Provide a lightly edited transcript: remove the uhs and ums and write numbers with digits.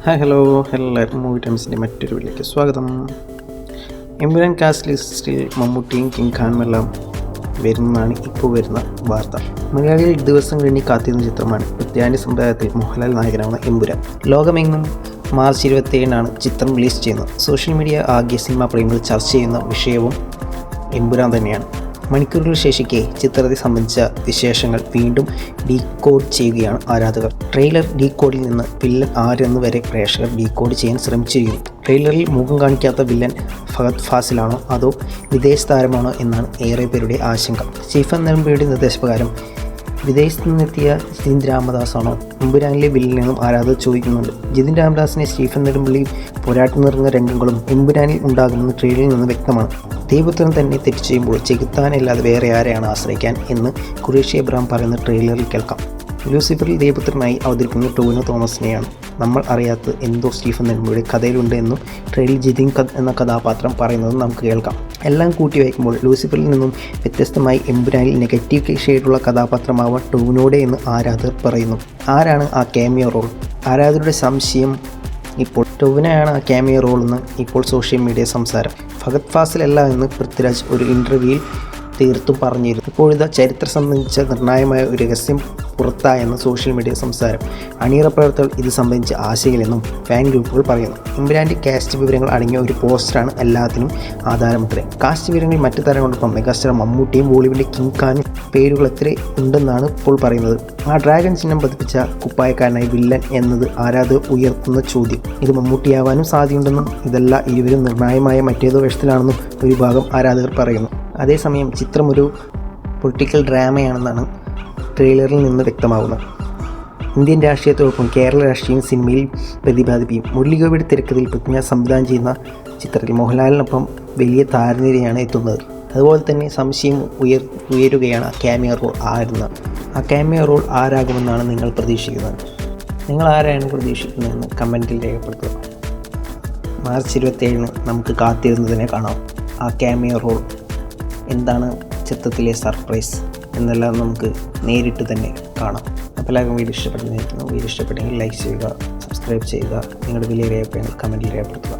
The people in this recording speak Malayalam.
ഹലോ എല്ലാവർക്കും മൂവി ടൈംസിൻ്റെ മറ്റൊരു വീഡിയോയ്ക്ക് സ്വാഗതം. എമ്പുരാൻ കാസ്റ്റ് ലിസ്റ്റിൽ മമ്മൂട്ടിയും കിങ് ഖാനുമെല്ലാം വരുന്നതാണ് ഇപ്പോൾ വരുന്ന വാർത്ത. മലയാളികൾ ദിവസം കഴിഞ്ഞ് കാത്തിരുന്ന ചിത്രമാണ് ക്രിസ്ത്യാനി സമുദായത്തിൽ മോഹൻലാൽ നായകനാവുന്ന എമ്പുരാൻ. ലോകമെങ്ങും മാർച്ച് 27-നാണ് ചിത്രം റിലീസ് ചെയ്യുന്നത്. സോഷ്യൽ മീഡിയ ആകെ സിനിമാ പ്രേമികൾ ചർച്ച ചെയ്യുന്ന വിഷയവും എമ്പുരാൻ തന്നെയാണ്. മണിക്കൂറുകൾ ശേഷിക്കെ ചിത്രത്തെ സംബന്ധിച്ച വിശേഷങ്ങൾ വീണ്ടും ഡീകോഡ് ചെയ്യുകയാണ് ആരാധകർ. ട്രെയിലർ ഡീകോഡിൽ നിന്ന് വില്ലൻ ആരെന്ന് വരെ പ്രേക്ഷകർ ഡീകോഡ് ചെയ്യാൻ ശ്രമിച്ചിരിക്കുന്നു. ട്രെയിലറിൽ മുഖം കാണിക്കാത്ത വില്ലൻ ഫഹദ് ഫാസിലാണോ അതോ വിദേശ താരമാണോ എന്നാണ് ഏറെ പേരുടെ ആശങ്ക. സ്റ്റീഫൻ നെടുമ്പള്ളിയുടെ നിർദ്ദേശപ്രകാരം വിദേശത്ത് നിന്നെത്തിയ ജിതിൻ രാമദാസാണോ എമ്പുരാനിലെ വില്ലനെന്നും ആരാധകർ ചോദിക്കുന്നുണ്ട്. ജിതിൻ രാമദാസിനെ സ്റ്റീഫൻ നെടുമ്പള്ളി പോരാട്ടം നിറഞ്ഞ രംഗങ്ങളും എമ്പുരാനിൽ ഉണ്ടാകുമെന്ന് ട്രെയിലറിൽ നിന്ന് വ്യക്തമാണ്. ദൈവപുത്രൻ തന്നെ തെറ്റ് ചെയ്യുമ്പോൾ ചെകുത്താനല്ലാതെ വേറെ ആരെയാണ് ആശ്രയിക്കാൻ എന്ന് ഖുറേഷി എബ്രഹാം പറയുന്ന ട്രെയിലറിൽ കേൾക്കാം. ലൂസിഫറിൽ ദൈവപുത്രനായി അവതരിപ്പിക്കുന്ന ടോവിനോ തോമസിനെയാണ്. നമ്മൾ അറിയാത്ത എന്തോ സ്റ്റീഫൻ നെടുമ്പള്ളിയുടെ കഥയിലുണ്ട് എന്നും ട്രെയിലറിൽ ജിതിൻ എന്ന കഥാപാത്രം പറയുന്നതും നമുക്ക് കേൾക്കാം. എല്ലാം കൂട്ടി വയ്ക്കുമ്പോൾ ലൂസിഫറിൽ നിന്നും വ്യത്യസ്തമായി എമ്പുരാനിൽ നെഗറ്റീവ് ഷെയ്ഡുള്ള കഥാപാത്രമാവാൻ ടോവിനോടെ എന്ന് ആരാധകർ പറയുന്നു. ആരാണ് ആ ക്യാമിയോ റോൾ? ആരാധകരുടെ സംശയം ഇപ്പോൾ ടോവിനോയാണ് ആ ക്യാമിയോ റോളെന്ന് ഇപ്പോൾ സോഷ്യൽ മീഡിയ സംസാരം. ഫഹദ് ഫാസിലല്ല എന്ന് പൃഥ്വിരാജ് ഒരു ഇൻ്റർവ്യൂവിൽ തീർത്തും പറഞ്ഞിരുന്നു. ഇപ്പോഴിതാ ചരിത്രം സംബന്ധിച്ച നിർണായകമായ ഒരു രഹസ്യം പുറത്തായെന്ന് സോഷ്യൽ മീഡിയ സംസാരം. അണിയറ പ്രവർത്തകർ ഇത് സംബന്ധിച്ച് ആശയില്ലെന്നും ഫാൻ ഗ്രൂപ്പുകൾ പറയുന്നു. എമ്പുരാൻ്റെ കാസ്റ്റ് വിവരങ്ങൾ അടങ്ങിയ ഒരു പോസ്റ്ററാണ് എല്ലാത്തിനും ആധാരമത്രേ. കാസ്റ്റ് വിവരങ്ങളിൽ മറ്റു താരങ്ങളോടൊപ്പം മെഗാസ്റ്റാർ മമ്മൂട്ടിയും ബോളിവുഡിലെ കിങ് ഖാനും പേരുകൾ എത്ര ഉണ്ടെന്നാണ് ഇപ്പോൾ പറയുന്നത്. ആ ഡ്രാഗൺ ചിഹ്നം പതിപ്പിച്ച കുപ്പായക്കാരനായി വില്ലൻ എന്നത് ആരാധകർ ഉയർത്തുന്ന ചോദ്യം. ഇത് മമ്മൂട്ടിയാവാനും സാധ്യതയുണ്ടെന്നും ഇതല്ല ഇരുവരും നിർണായകമായ മറ്റേതോ വേഷത്തിലാണെന്നും ഒരു വിഭാഗം ആരാധകർ പറയുന്നു. അതേസമയം ചിത്രം ഒരു പൊളിറ്റിക്കൽ ഡ്രാമയാണെന്നാണ് ട്രെയിലറിൽ നിന്ന് വ്യക്തമാകുന്നത്. ഇന്ത്യൻ രാഷ്ട്രീയത്തോടൊപ്പം കേരള രാഷ്ട്രീയം സിനിമയിൽ പ്രതിപാദിപ്പിക്കും. മുരളിഗോപിയുടെ തിരക്കഥയിൽ പൃഥ്വിരാജ് സംവിധാനം ചെയ്യുന്ന ചിത്രത്തിൽ മോഹൻലാലിനൊപ്പം വലിയ താരനിരയാണ് എത്തുന്നത്. അതുപോലെ തന്നെ സംശയം ഉയരുകയാണ് ആ ക്യാമിയോ റോൾ ആരെന്ന്. ആ ക്യാമിയോ റോൾ ആരാകുമെന്നാണ് നിങ്ങൾ പ്രതീക്ഷിക്കുന്നത്? നിങ്ങൾ ആരാണ് പ്രതീക്ഷിക്കുന്നതെന്ന് കമൻറ്റിൽ രേഖപ്പെടുത്തുക. മാർച്ച് 27-ന് നമുക്ക് കാത്തിരുന്നതിനെ കാണാം. ആ ക്യാമിയോ റോൾ എന്താണ് ചിത്രത്തിലെ സർപ്രൈസ് എന്നെല്ലാം നമുക്ക് നേരിട്ട് തന്നെ കാണാം. അപ്പോൾ എല്ലാവർക്കും വീഡിയോ ഇഷ്ടപ്പെട്ടെന്ന്. വീഡിയോ ഇഷ്ടപ്പെട്ടെങ്കിൽ ലൈക്ക് ചെയ്യുക, സബ്സ്ക്രൈബ് ചെയ്യുക, നിങ്ങളുടെ വലിയ അഭിപ്രായങ്ങൾ കമൻറ്റിൽ രേഖപ്പെടുത്തുക.